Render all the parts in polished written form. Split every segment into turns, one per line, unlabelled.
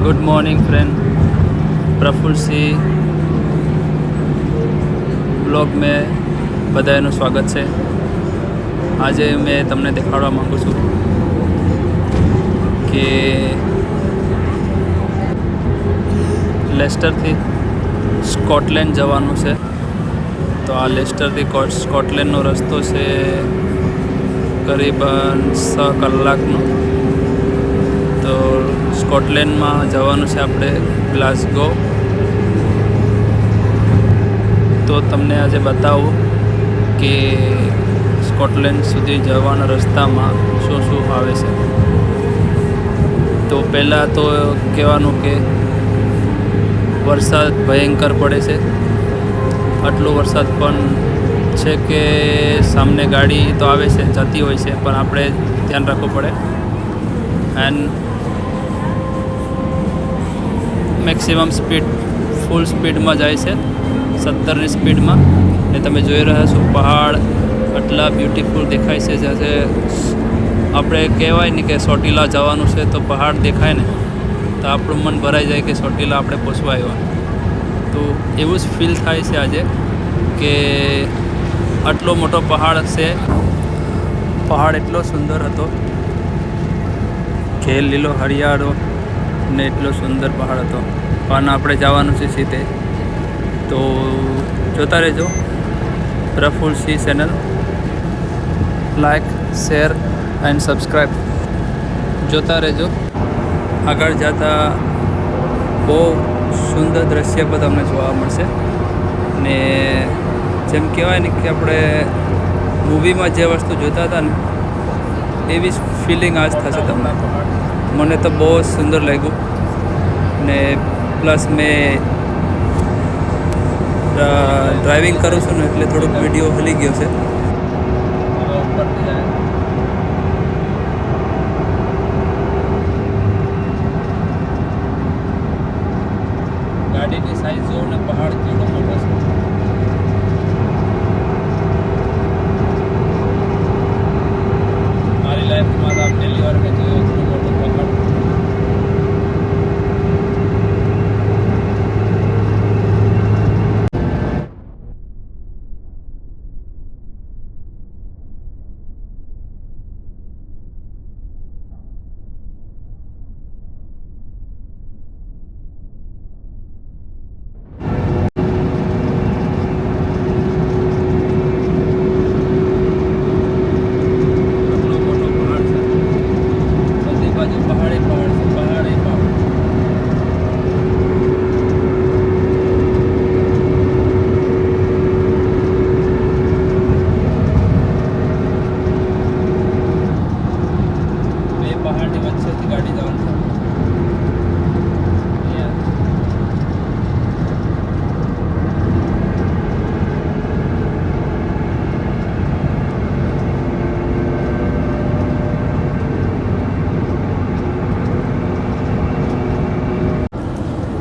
Good morning friend, પ્રફુલ્લ સિંહ blog મેં બધાનું સ્વાગત છે. આજે મેં તમને દેખાડવા માગું છું કે લેસ્ટરથી સ્કોટલેન્ડ જવાનું છે. તો આ લેસ્ટરથી સ્કોટલેન્ડનો રસ્તો છે કરીબન 6 કલાકનો. તો સ્કોટલેન્ડમાં જવાનું છે આપણે ગ્લાસગો. તો તમને આજે બતાવું કે સ્કોટલેન્ડ સુધી જવાના રસ્તામાં શું શું આવે છે. તો પહેલાં તો કહેવાનું કે વરસાદ ભયંકર પડે છે. આટલો વરસાદ પણ છે કે સામને ગાડી તો આવે છે, જતી હોય છે, પણ આપણે ધ્યાન રાખવું પડે. એન્ડ મેક્સિમમ સ્પીડ ફૂલ સ્પીડમાં જાય છે, 70ની સ્પીડમાં. ને તમે જોઈ રહ્યા છો પહાડ આટલા બ્યુટીફુલ દેખાય છે. જ્યારે આપણે કહેવાય ને કે ચોટીલા જવાનું છે તો પહાડ દેખાય ને તો આપણું મન ભરાઈ જાય કે ચોટીલા આપણે પહોંચવા આવ્યા. તો એવું જ ફીલ થાય છે આજે કે આટલો મોટો પહાડ છે. પહાડ એટલો સુંદર હતો કે લીલો હરિયાળો ને એટલો સુંદર પહાડ હતો. પણ આપણે જવાનું છે સીધે. તો જોતા રહેજો Praful Singh channel. Like, share and subscribe જોતા રહેજો. આગળ જતાં બહુ સુંદર દ્રશ્ય પણ તમને જોવા મળશે. ને જેમ કહેવાય ને કે આપણે મૂવીમાં જે વસ્તુ જોતા હતા ને એવી જ ફિલિંગ આજ થશે તમને. મને તો બહુ સુંદર લાગ્યું. ને પ્લસ મેં ડ્રાઇવિંગ કરું છું ને એટલે થોડોક વિડીયો હલી ગયો છે. ગાડીની સાઈઝ જોઉં ને પહાડ કેવો મોટો છે. મારી લાઈફમાં તો પહેલી વાર મેં જોયો એટલો મોટો પહાડ.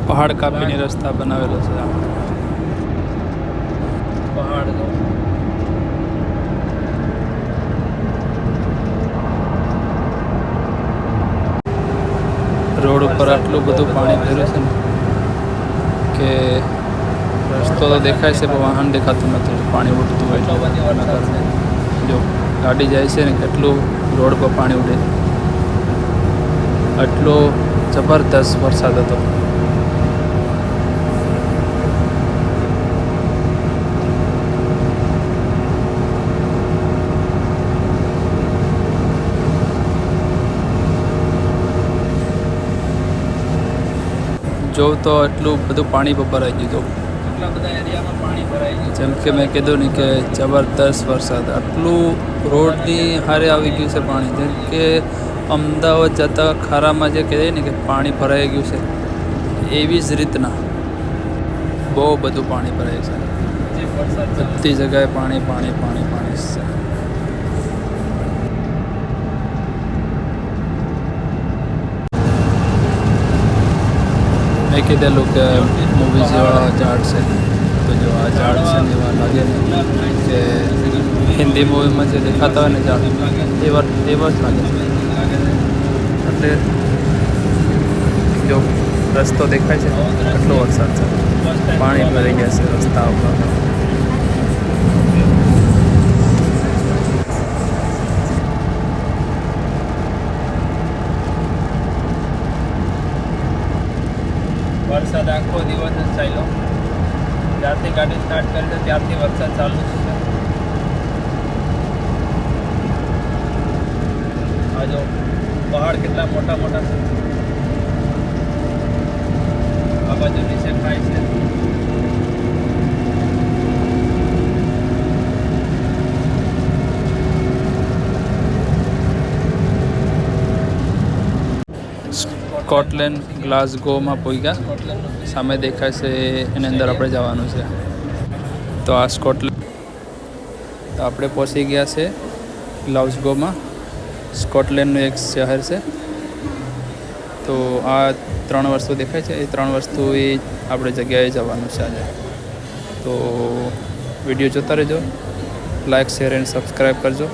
પહાડ કાપીને રસ્તા બનાવેલો છે. પહાડ રોડ ઉપર આટલું બધું પાણી ભર્યું છે ને કે રસ્તો તો દેખાય છે પણ વાહન દેખાતું નથી. પાણી ઉડતું હોય જો ગાડી જાય છે ને કેટલું રોડ પર પાણી ઉડે. આટલો જબરદસ્ત વરસાદ હતો. જોઉં તો એટલું બધું પાણી પર ભરાઈ ગયું. એટલા બધા એરિયામાં પાણી ભરાઈ ગયું. જેમ કે મેં કીધું ને કે જબરદસ્ત વરસાદ. આટલું રોડની હારે આવી ગયું છે પાણી. જેમ કે અમદાવાદ જતાં ખારામાં જે કહેવાય ને કે પાણી ભરાઈ ગયું છે એવી જ રીતના બહુ બધું પાણી ભરાય છે. બધી જગ્યાએ પાણી પાણી પાણી પાણી છે. મેં કીધેલું કે મૂવી જેવા ઝાડ છે તો જો આ ઝાડ છે ને એવા લાગે ને કે હિન્દી મૂવીમાં જે દેખાતા હોય ને ઝાડ એવા જ લાગે છે. એટલે જો રસ્તો દેખાય છે કેટલો વરસાદ છે, પાણી ભરાઈ ગયા છે રસ્તા ઉપર. વરસાદ આખો દિવસ જ ચાલ્યો, જ્યારથી ગાડી સ્ટાર્ટ કરી છે ત્યારથી વરસાદ ચાલુ છે. આ જો પહાડ કેટલા મોટા મોટા છે, આ બાજુ નીચે ખાય છે. સ્કોટલેન્ડ ગ્લાસગોમાં પહોંચ્યા, સામે દેખાય છે એની અંદર આપણે જવાનું છે. તો આ સ્કોટલેન્ડ, તો આપણે પહોંચી ગયા છે ગ્લાસગોમાં. સ્કોટલેન્ડનું એક શહેર છે. તો આ 3 વસ્તુ દેખાય છે, એ 3 વસ્તુ એ આપણે જગ્યાએ જવાનું છે આજે. તો વિડીયો જોતા રહેજો, લાઇક શેર એન્ડ સબસ્ક્રાઈબ કરજો.